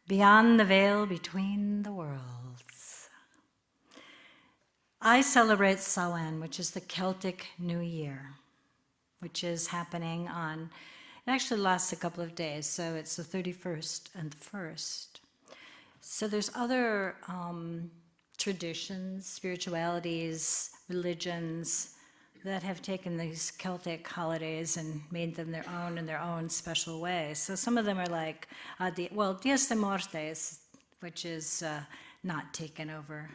Beyond the veil between the worlds. I celebrate Samhain, which is the Celtic New Year, which is happening on, it actually lasts a couple of days, so it's the 31st and the 1st. So there's other traditions, spiritualities, religions that have taken these Celtic holidays and made them their own in their own special way. So some of them are like, Dias de Mortes, which is not taken over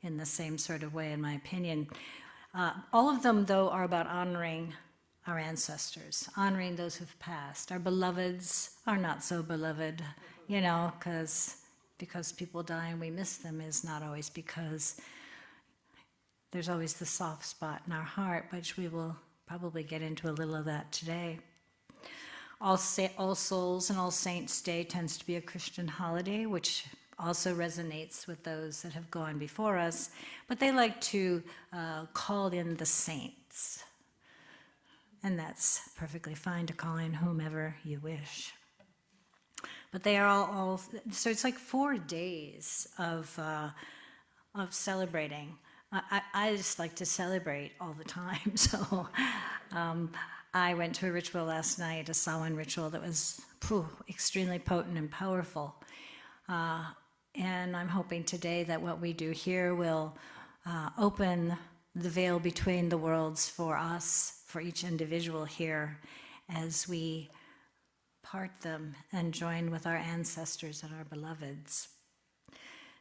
in the same sort of way, in my opinion. All of them, though, are about honoring our ancestors, honoring those who've passed. Our beloveds are not so beloved, you know, because people die and we miss them is not always because there's always the soft spot in our heart, which we will probably get into a little of that today. All Souls and All Saints Day tends to be a Christian holiday, which also resonates with those that have gone before us, but they like to call in the saints. And that's perfectly fine to call in whomever you wish. But they are all so it's like 4 days of celebrating. I just like to celebrate all the time. So I went to a ritual last night, a Samhain ritual that was extremely potent and powerful. And I'm hoping today that what we do here will open the veil between the worlds for us, for each individual here, as we part them and join with our ancestors and our beloveds.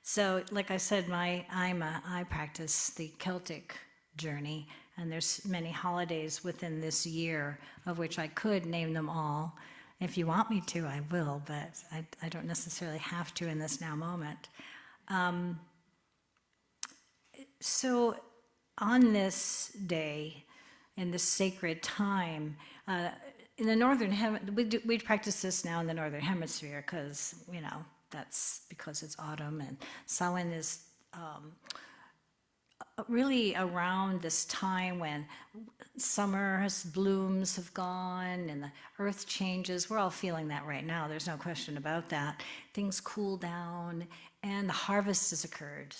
So, like I said, I practice the Celtic journey, and there's many holidays within this year, of which I could name them all. If you want me to, I will, but I don't necessarily have to in this now moment. So, on this day, in this sacred time, in the northern hemisphere, we practice this now in the northern hemisphere because, you know, that's because it's autumn, and Samhain is really around this time when summer's blooms have gone and the earth changes. We're all feeling that right now, there's no question about that. Things cool down and the harvest has occurred.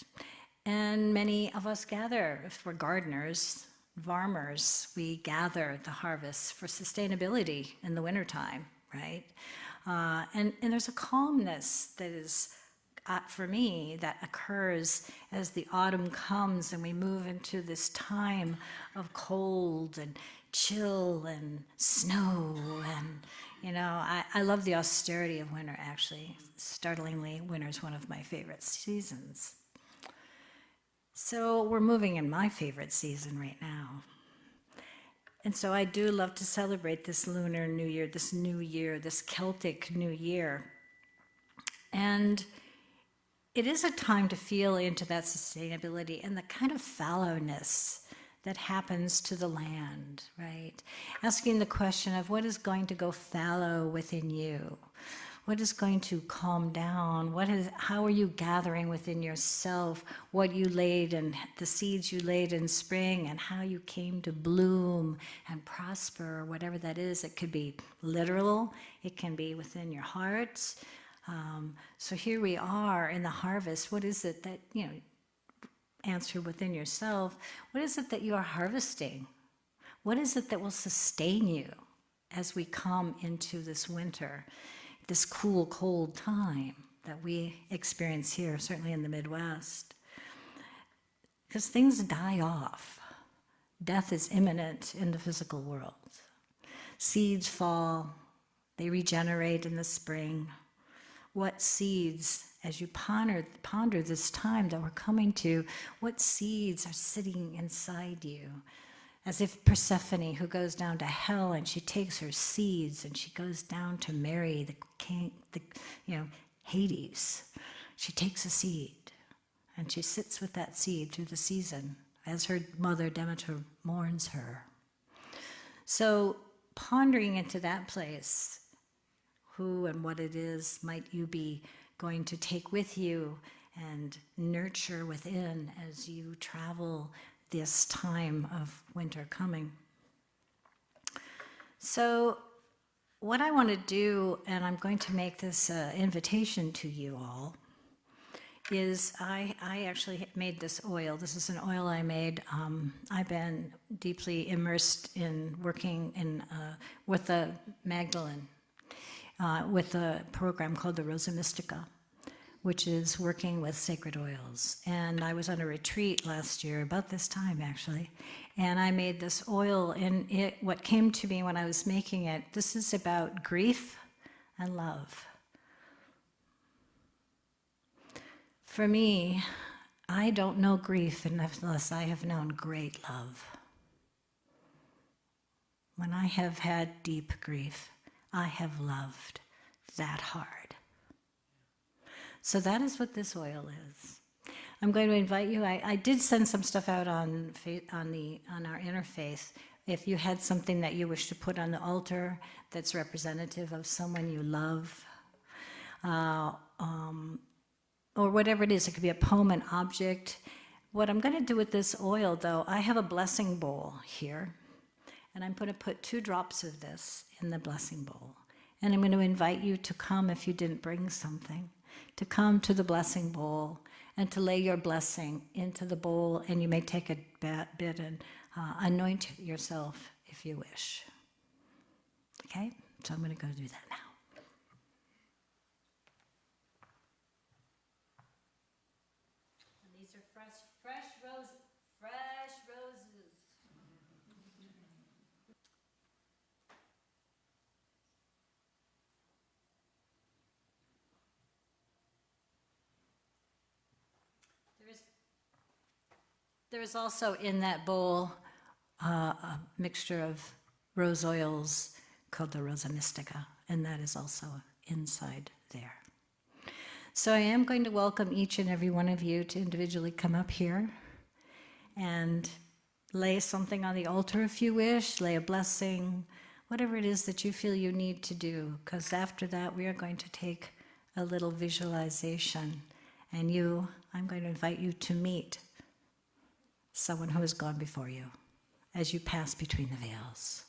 And many of us gather, if we're gardeners, farmers, we gather the harvest for sustainability in the wintertime, right? And there's a calmness that is, for me, that occurs as the autumn comes and we move into this time of cold and chill and snow. And, you know, I love the austerity of winter, actually. Startlingly, winter is one of my favorite seasons. So we're moving in my favorite season right now. And so I do love to celebrate this lunar new year, this Celtic New Year. And it is a time to feel into that sustainability and the kind of fallowness that happens to the land, right? Asking the question of what is going to go fallow within you? What is going to calm down? How are you gathering within yourself what you laid and the seeds you laid in spring and how you came to bloom and prosper, whatever that is. It could be literal, it can be within your hearts. So here we are in the harvest. What is it that, you know, answer within yourself, what is it that you are harvesting? What is it that will sustain you as we come into this winter? This cool, cold time that we experience here, certainly in the Midwest. Because things die off. Death is imminent in the physical world. Seeds fall, they regenerate in the spring. What seeds, as you ponder this time that we're coming to, what seeds are sitting inside you? As if Persephone, who goes down to hell and she takes her seeds and she goes down to marry the king, Hades. She takes a seed and she sits with that seed through the season as her mother Demeter mourns her. So pondering into that place, who and what it is might you be going to take with you and nurture within as you travel this time of winter coming. So what I want to do, and I'm going to make this invitation to you all, is I actually made this oil. This is an oil I made. I've been deeply immersed in working with the Magdalene, with a program called the Rosa Mystica, which is working with sacred oils. And I was on a retreat last year, about this time actually, and I made this oil, and what came to me when I was making it, this is about grief and love. For me, I don't know grief unless I have known great love. When I have had deep grief, I have loved that hard. So that is what this oil is. I'm going to invite you. I did send some stuff out on our Interfaith. If you had something that you wish to put on the altar that's representative of someone you love, or whatever it is, it could be a poem, an object. What I'm going to do with this oil, though, I have a blessing bowl here, and I'm going to put 2 drops of this in the blessing bowl. And I'm going to invite you to come, if you didn't bring something, to come to the blessing bowl and to lay your blessing into the bowl, and you may take a bit and anoint yourself if you wish. Okay? So I'm going to go do that now. These are fresh roses. There is also in that bowl a mixture of rose oils called the Rosa Mystica, and that is also inside there. So I am going to welcome each and every one of you to individually come up here and lay something on the altar if you wish, lay a blessing, whatever it is that you feel you need to do, because after that we are going to take a little visualization, and I'm going to invite you to meet someone who has gone before you as you pass between the veils.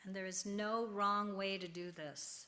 And there is no wrong way to do this.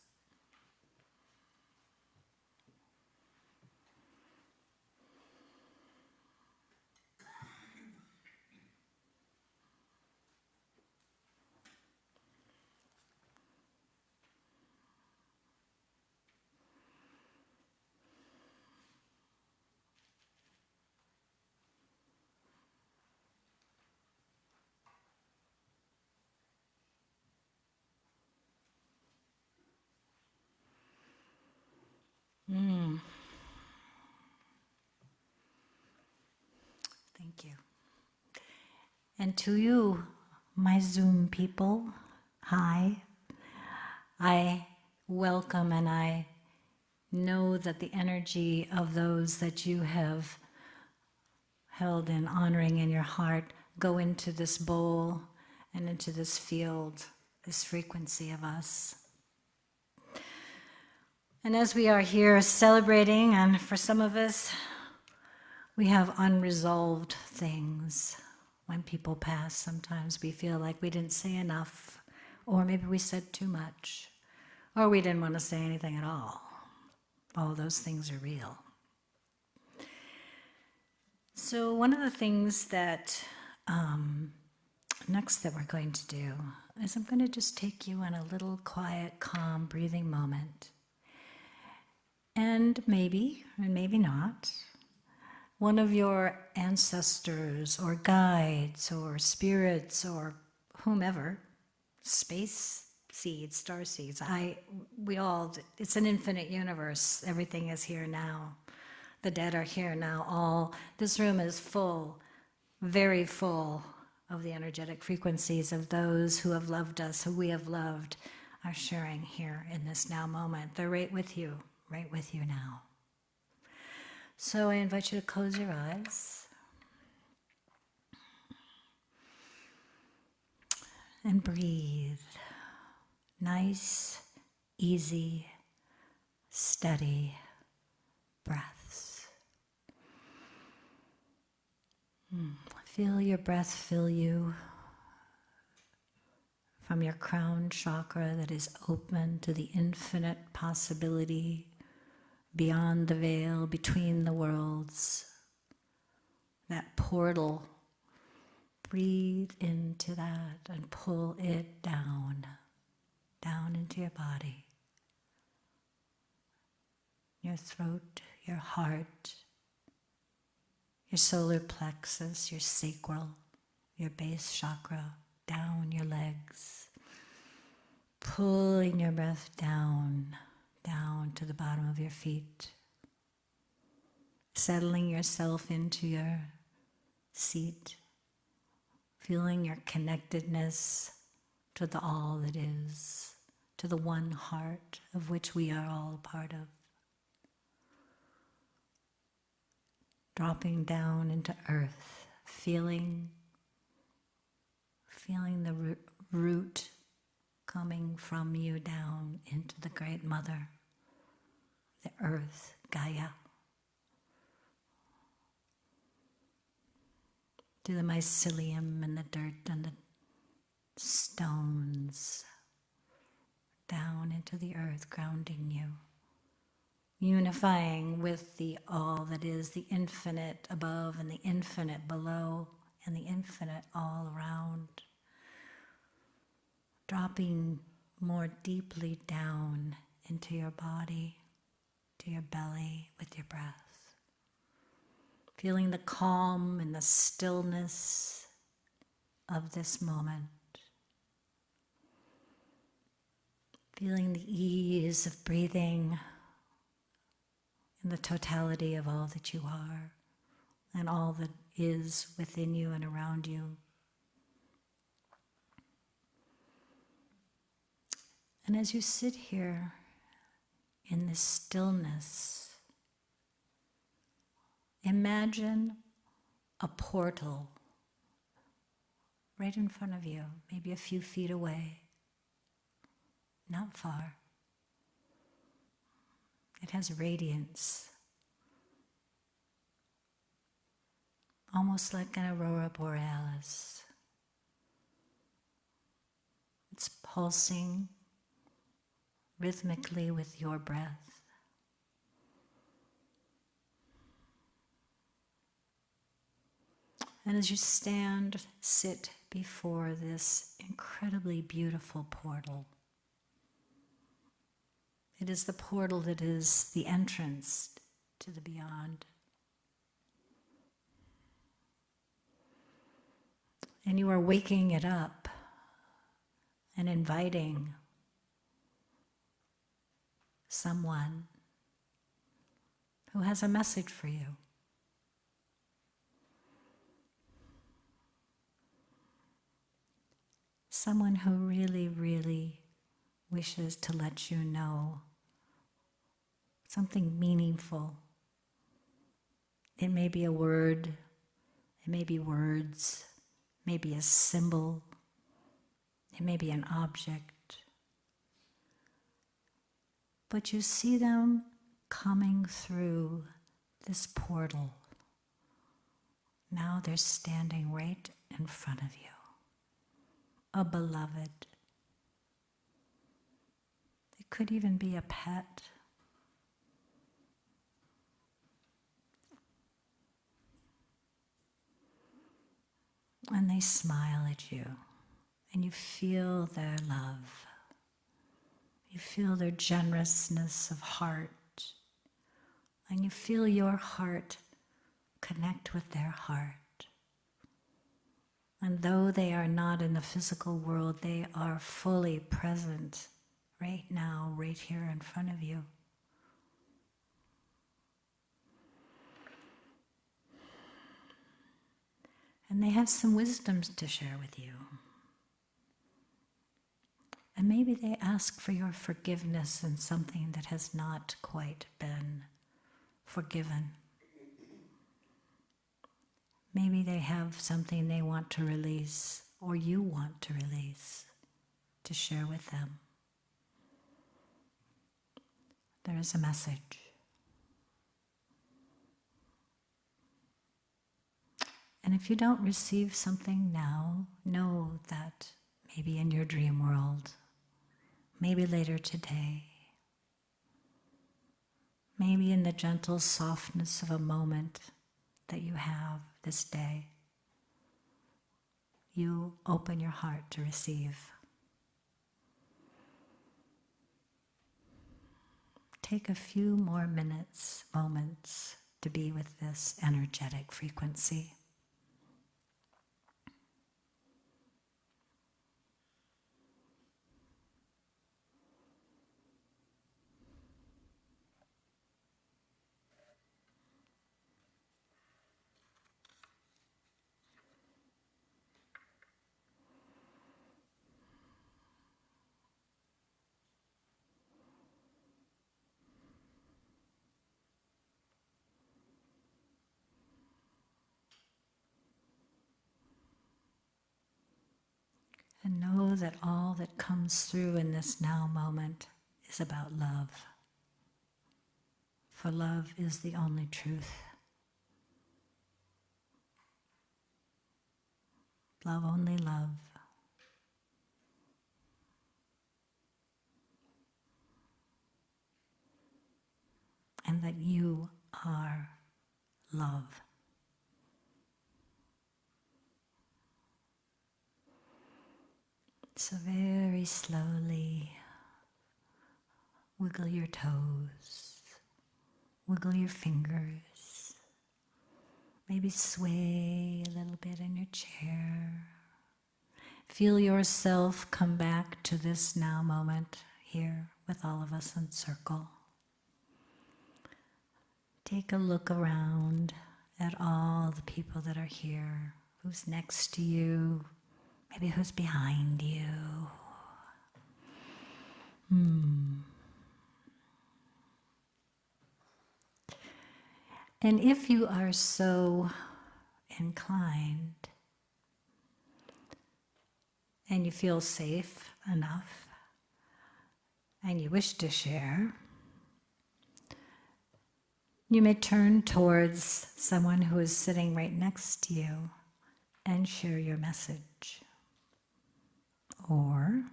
Thank you. And to you, my Zoom people, hi. I welcome, and I know that the energy of those that you have held in honoring in your heart go into this bowl and into this field, this frequency of us. And as we are here celebrating, and for some of us, we have unresolved things. When people pass, sometimes we feel like we didn't say enough, or maybe we said too much, or we didn't want to say anything at all. All those things are real. So one of the things that next that we're going to do is I'm going to just take you in a little quiet, calm, breathing moment. And maybe not, one of your ancestors or guides or spirits or whomever, space seeds, star seeds, it's an infinite universe. Everything is here now. The dead are here now. This room is full, very full of the energetic frequencies of those who have loved us, who we have loved, are sharing here in this now moment. They're right with you now. So I invite you to close your eyes and breathe. Nice, easy, steady breaths. Feel your breath fill you from your crown chakra that is open to the infinite possibility beyond the veil, between the worlds. That portal, breathe into that and pull it down into your body, your throat, your heart, your solar plexus, your sacral, your base chakra, down your legs, pulling your breath down to the bottom of your feet, settling yourself into your seat, feeling your connectedness to the all that is, to the one heart of which we are all a part of. Dropping down into earth, feeling the root coming from you down into the Great Mother, the earth, Gaia, to the mycelium and the dirt and the stones, down into the earth, grounding you, unifying with the all that is, the infinite above and the infinite below and the infinite all around. Dropping more deeply down into your body, to your belly with your breath. Feeling the calm and the stillness of this moment. Feeling the ease of breathing in the totality of all that you are and all that is within you and around you. And as you sit here in this stillness, imagine a portal right in front of you, maybe a few feet away, not far. It has radiance, almost like an aurora borealis. It's pulsing rhythmically with your breath. And as you sit before this incredibly beautiful portal, it is the portal that is the entrance to the beyond. And you are waking it up and inviting someone who has a message for you. Someone who really, really wishes to let you know something meaningful. It may be a word, it may be words, it may be a symbol, it may be an object. But you see them coming through this portal. Now they're standing right in front of you. A beloved. It could even be a pet. And they smile at you, and you feel their love. You feel their generousness of heart, and you feel your heart connect with their heart. And though they are not in the physical world, they are fully present right now, right here in front of you. And they have some wisdoms to share with you. And maybe they ask for your forgiveness in something that has not quite been forgiven. Maybe they have something they want to release, or you want to release, to share with them. there is a message. And if you don't receive something now, know that maybe in your dream world, maybe later today, maybe in the gentle softness of a moment that you have this day, you open your heart to receive. Take a few more minutes, moments to be with this energetic frequency. And know that all that comes through in this now moment is about love. For love is the only truth. Love, only love. And that you are love. So very slowly, wiggle your toes, wiggle your fingers, maybe sway a little bit in your chair. Feel yourself come back to this now moment here with all of us in circle. Take a look around at all the people that are here, who's next to you, maybe who's behind you. And if you are so inclined and you feel safe enough and you wish to share, you may turn towards someone who is sitting right next to you and share your message. Or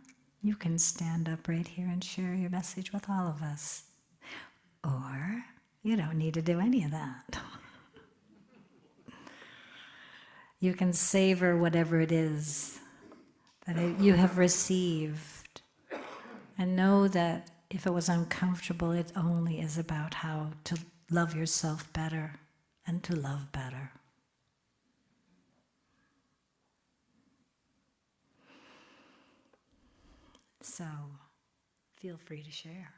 you can stand up right here and share your message with all of us. Or you don't need to do any of that. You can savor whatever it is that you have received and know that if it was uncomfortable, it only is about how to love yourself better and to love better. So, feel free to share.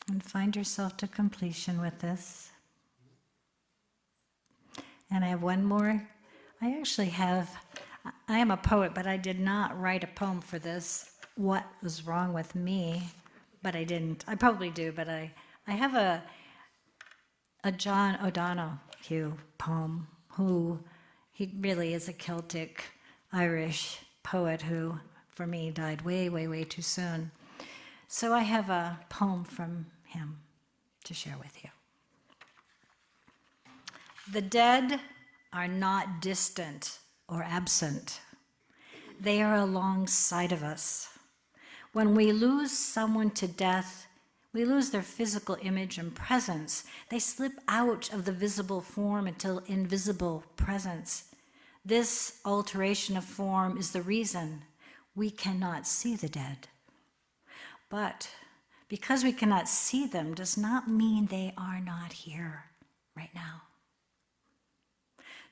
And find yourself to completion with this. And I have one more. I am a poet, but I did not write a poem for this. What was wrong with me? But I didn't. I probably do, but I have a Jeanne Adwani poem, who he really is a Celtic Irish poet who, for me, died way, way, way too soon. So I have a poem from him to share with you. The dead are not distant or absent. They are alongside of us. When we lose someone to death, we lose their physical image and presence. They slip out of the visible form until invisible presence. This alteration of form is the reason we cannot see the dead. But because we cannot see them does not mean they are not here right now.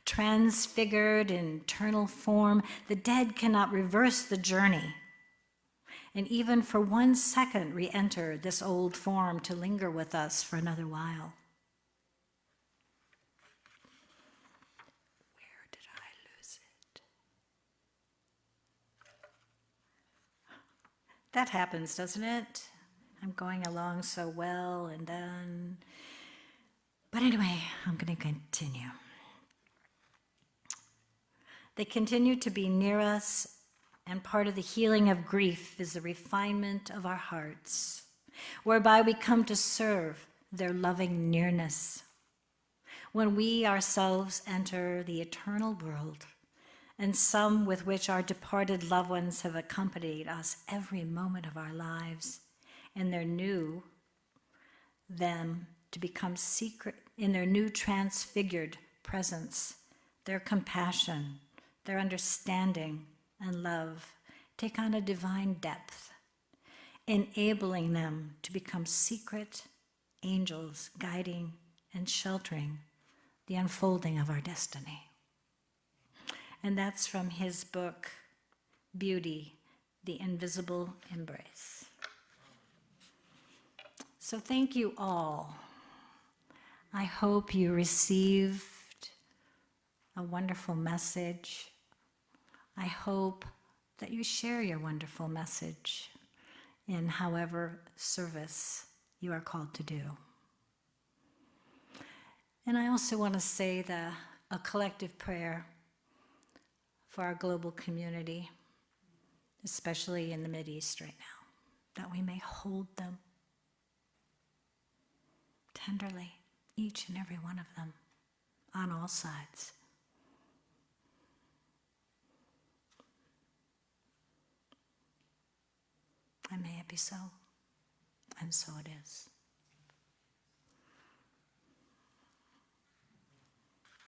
Transfigured in eternal form, the dead cannot reverse the journey, and even for 1 second re-enter this old form to linger with us for another while. That happens, doesn't it? I'm going along so well, and then... But anyway, I'm going to continue. They continue to be near us, and part of the healing of grief is the refinement of our hearts, whereby we come to serve their loving nearness. When we ourselves enter the eternal world, and some with which our departed loved ones have accompanied us every moment of our lives, and their new them to become secret in their new transfigured presence, their compassion, their understanding and love take on a divine depth, enabling them to become secret angels guiding and sheltering the unfolding of our destiny. And that's from his book, Beauty, the Invisible Embrace. So thank you all. I hope you received a wonderful message. I hope that you share your wonderful message in however service you are called to do. And I also want to say a collective prayer for our global community, especially in the Mideast right now, that we may hold them tenderly, each and every one of them, on all sides. And may it be so, and so it is.